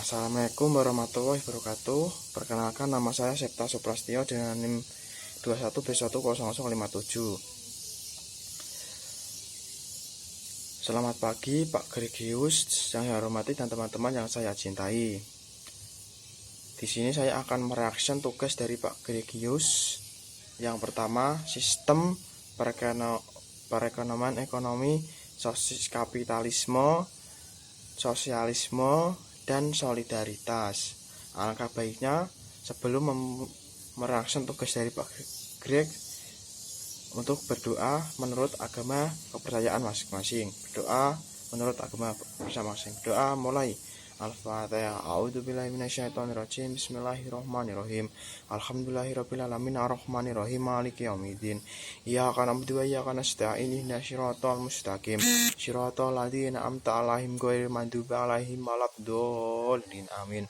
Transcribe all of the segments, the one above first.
Assalamualaikum warahmatullahi wabarakatuh. Perkenalkan, nama saya Septa Suprastio dengan NIM 21B1000057. Selamat pagi Pak Gregius yang saya hormati dan teman-teman yang saya cintai. Di sini saya akan mereaction tugas dari Pak Gregius. Yang pertama, sistem perekonomian ekonomi, kapitalisme, sosialisme, dan solidaritas. Alangkah baiknya sebelum mereaction tugas dari Pak Greg untuk berdoa menurut agama kepercayaan masing-masing. Berdoa menurut agama masing-masing. Doa mulai. Al-Fatihah. A'udzubillahi minasyaitonirrajim. Bismillahirrahmanirrahim. Alhamdulillahirabbil alamin arrahmanirrahim maliki yaumiddin. Iyyaka na'budu wa iyyaka nasta'in ihdinas siratal mustaqim. Siratal ladzina an'amta 'alaihim ghairil maghdubi 'alaihim waladdallin. Amin.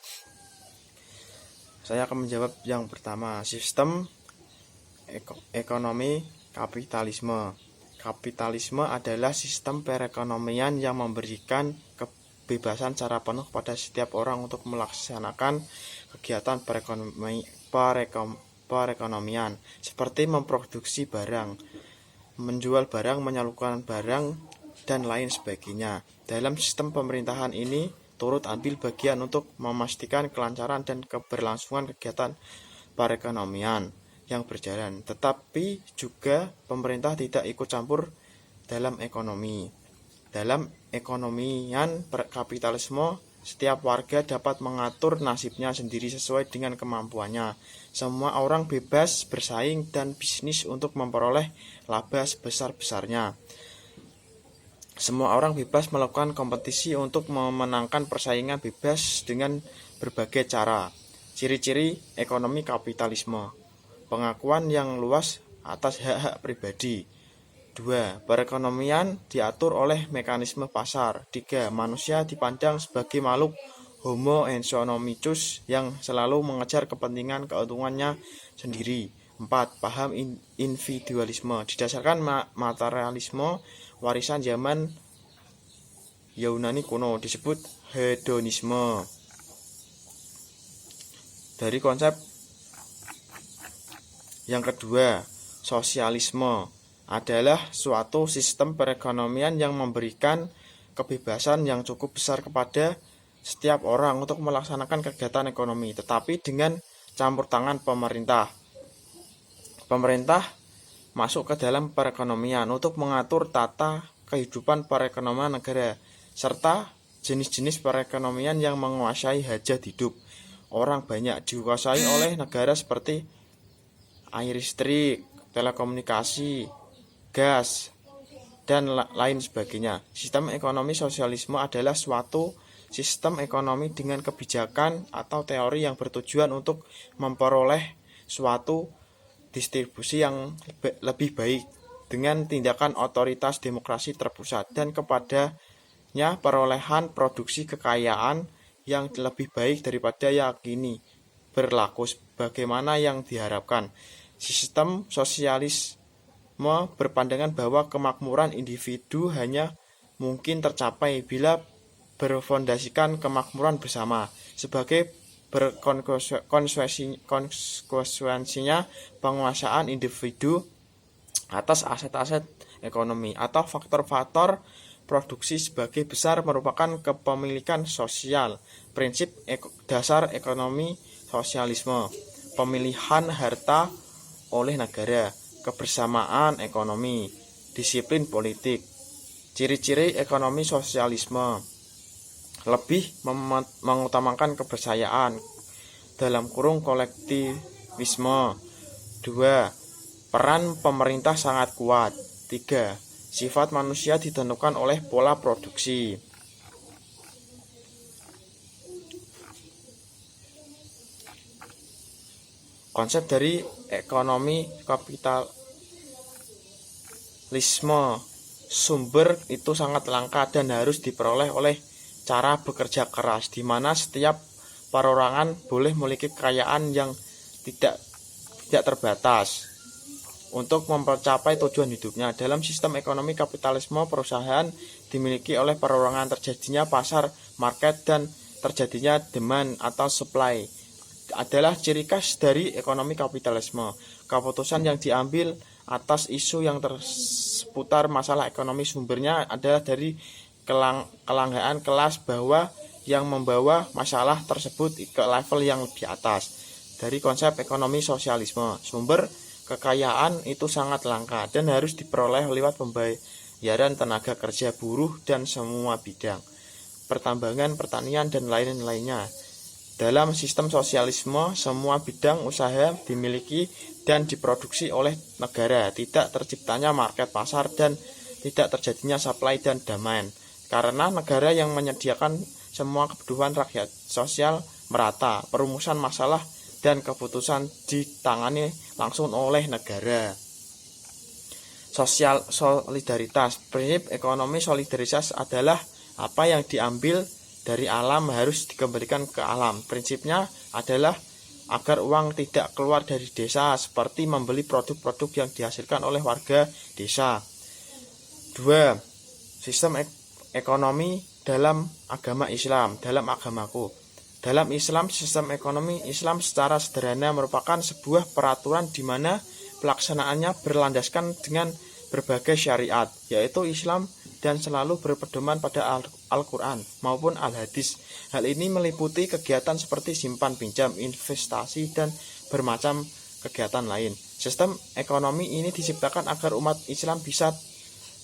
Saya akan menjawab yang pertama, sistem ekonomi kapitalisme. Kapitalisme adalah sistem perekonomian yang memberikan kebebasan secara penuh pada setiap orang untuk melaksanakan kegiatan perekonomian seperti memproduksi barang, menjual barang, menyalurkan barang, dan lain sebagainya. Dalam sistem pemerintahan ini turut ambil bagian untuk memastikan kelancaran dan keberlangsungan kegiatan perekonomian yang berjalan, tetapi juga pemerintah tidak ikut campur dalam ekonomi. Dalam ekonomian kapitalisme, setiap warga dapat mengatur nasibnya sendiri sesuai dengan kemampuannya. Semua orang bebas bersaing dan bisnis untuk memperoleh laba sebesar-besarnya. Semua orang bebas melakukan kompetisi untuk memenangkan persaingan bebas dengan berbagai cara. Ciri-ciri ekonomi kapitalisme: pengakuan yang luas atas hak-hak pribadi. 2. Perekonomian diatur oleh mekanisme pasar. 3. Manusia dipandang sebagai makhluk homo economicus yang selalu mengejar kepentingan keuntungannya sendiri. 4. Paham individualisme didasarkan materialisme warisan zaman Yunani kuno disebut hedonisme. Dari konsep yang kedua, sosialisme adalah suatu sistem perekonomian yang memberikan kebebasan yang cukup besar kepada setiap orang untuk melaksanakan kegiatan ekonomi, tetapi dengan campur tangan pemerintah. Pemerintah masuk ke dalam perekonomian untuk mengatur tata kehidupan perekonomian negara, serta jenis-jenis perekonomian yang menguasai hajat hidup orang banyak dikuasai oleh negara seperti air listrik, telekomunikasi, gas, dan lain sebagainya. Sistem ekonomi sosialisme adalah suatu sistem ekonomi dengan kebijakan atau teori yang bertujuan untuk memperoleh suatu distribusi yang lebih baik dengan tindakan otoritas demokrasi terpusat dan kepadanya perolehan produksi kekayaan yang lebih baik daripada yakini berlaku sebagaimana yang diharapkan. Sistem sosialisme berpandangan bahwa kemakmuran individu hanya mungkin tercapai bila berfondasikan kemakmuran bersama. Sebagai berkonsekuensinya penguasaan individu atas aset-aset ekonomi atau faktor-faktor produksi sebagai besar merupakan kepemilikan sosial. Prinsip dasar ekonomi sosialisme: pemilihan harta oleh negara, kebersamaan ekonomi, disiplin politik. Ciri-ciri ekonomi sosialisme: lebih mengutamakan kepercayaan kolektivisme. 2. Peran pemerintah sangat kuat. 3. Sifat manusia ditentukan oleh pola produksi. Konsep dari ekonomi kapitalisme: sumber itu sangat langka dan harus diperoleh oleh cara bekerja keras, di mana setiap perorangan boleh memiliki kekayaan yang tidak terbatas untuk mencapai tujuan hidupnya. Dalam sistem ekonomi kapitalisme, perusahaan dimiliki oleh perorangan, terjadinya pasar, market, dan terjadinya demand atau supply adalah ciri khas dari ekonomi kapitalisme. Keputusan yang diambil atas isu yang seputar masalah ekonomi sumbernya adalah dari kelangkaan kelas bawah yang membawa masalah tersebut ke level yang lebih atas. Dari konsep ekonomi sosialisme, sumber kekayaan itu sangat langka dan harus diperoleh lewat pembayaran tenaga kerja buruh dan semua bidang, pertambangan, pertanian, dan lain-lainnya. Dalam sistem sosialisme, semua bidang usaha dimiliki dan diproduksi oleh negara, tidak terciptanya market pasar dan tidak terjadinya supply dan demand, karena negara yang menyediakan semua kebutuhan rakyat sosial merata, perumusan masalah dan keputusan ditangani langsung oleh negara. Sosial solidaritas. Prinsip ekonomi solidaritas adalah apa yang diambil dari alam harus dikembalikan ke alam. Prinsipnya adalah agar uang tidak keluar dari desa, seperti membeli produk-produk yang dihasilkan oleh warga desa. 2. Sistem ekonomi dalam agama Islam. Dalam agamaku, dalam Islam, sistem ekonomi Islam secara sederhana merupakan sebuah peraturan di mana pelaksanaannya berlandaskan dengan berbagai syariat, yaitu Islam, dan selalu berpedoman pada Al-Quran maupun Al-Hadis. Hal ini meliputi kegiatan seperti simpan pinjam, investasi, dan bermacam kegiatan lain. Sistem ekonomi ini diciptakan agar umat Islam bisa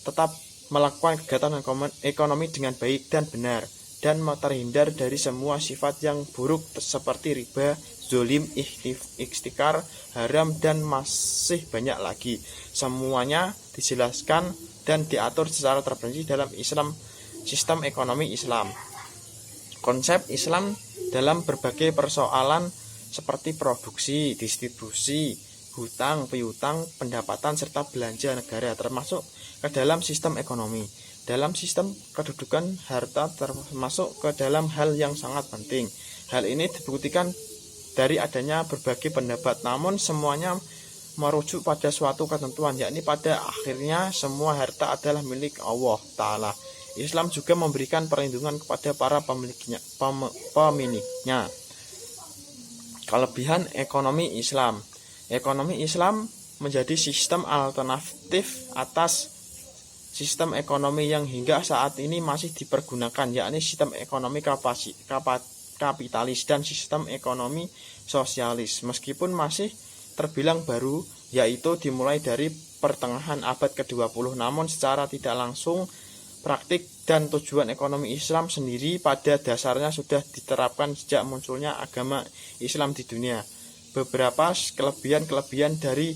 tetap melakukan kegiatan ekonomi dengan baik dan benar, dan terhindar dari semua sifat yang buruk seperti riba, zolim, ikhtikar, haram, dan masih banyak lagi. Semuanya dijelaskan dan diatur secara terperinci dalam sistem ekonomi Islam. Konsep Islam dalam berbagai persoalan seperti produksi, distribusi, hutang, piutang, pendapatan, serta belanja negara termasuk ke dalam sistem ekonomi. Dalam sistem kedudukan harta termasuk ke dalam hal yang sangat penting. Hal ini dibuktikan dari adanya berbagai pendapat, namun semuanya merujuk pada suatu ketentuan, yakni pada akhirnya semua harta adalah milik Allah Ta'ala. Islam juga memberikan perlindungan kepada para pemiliknya. Kelebihan ekonomi Islam. Ekonomi Islam menjadi sistem alternatif atas sistem ekonomi yang hingga saat ini masih dipergunakan, yakni sistem ekonomi kapitalis dan sistem ekonomi sosialis. Meskipun masih terbilang baru, yaitu dimulai dari pertengahan abad ke-20, namun secara tidak langsung praktik dan tujuan ekonomi Islam sendiri pada dasarnya sudah diterapkan sejak munculnya agama Islam di dunia. Beberapa kelebihan dari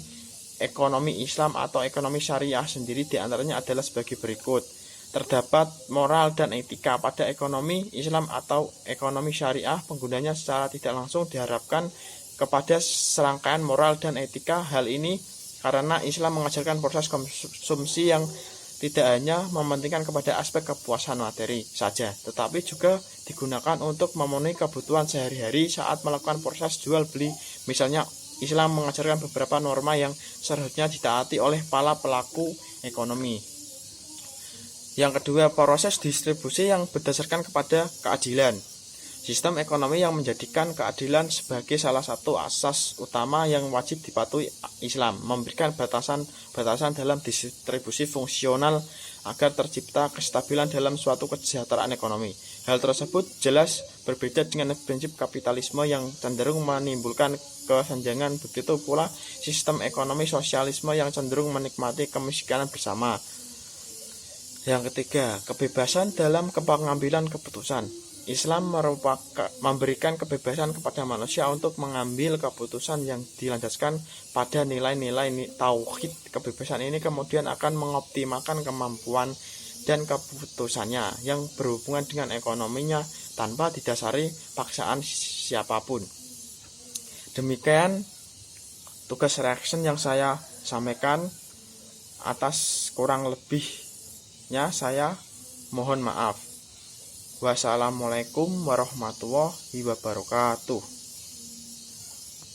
ekonomi Islam atau ekonomi syariah sendiri diantaranya adalah sebagai berikut. Terdapat moral dan etika pada ekonomi Islam atau ekonomi syariah. Penggunanya secara tidak langsung diharapkan kepada serangkaian moral dan etika. Hal ini karena Islam mengajarkan proses konsumsi yang tidak hanya mementingkan kepada aspek kepuasan materi saja, tetapi juga digunakan untuk memenuhi kebutuhan sehari-hari saat melakukan proses jual beli. Misalnya, Islam mengajarkan beberapa norma yang seharusnya ditaati oleh para pelaku ekonomi. Yang kedua, proses distribusi yang berdasarkan kepada keadilan. Sistem ekonomi yang menjadikan keadilan sebagai salah satu asas utama yang wajib dipatuhi Islam, memberikan batasan dalam distribusi fungsional agar tercipta kestabilan dalam suatu kesejahteraan ekonomi. Hal tersebut jelas berbeda dengan prinsip kapitalisme yang cenderung menimbulkan kesenjangan. Begitu pula sistem ekonomi sosialisme yang cenderung menikmati kemiskinan bersama. Yang ketiga, kebebasan dalam pengambilan keputusan. Islam memberikan kebebasan kepada manusia untuk mengambil keputusan yang dilandaskan pada nilai-nilai tauhid. Kebebasan ini kemudian akan mengoptimalkan kemampuan dan keputusannya yang berhubungan dengan ekonominya tanpa didasari paksaan siapapun. Demikian tugas reaction yang saya sampaikan. Atas kurang lebihnya saya mohon maaf. Wassalamualaikum warahmatullahi wabarakatuh.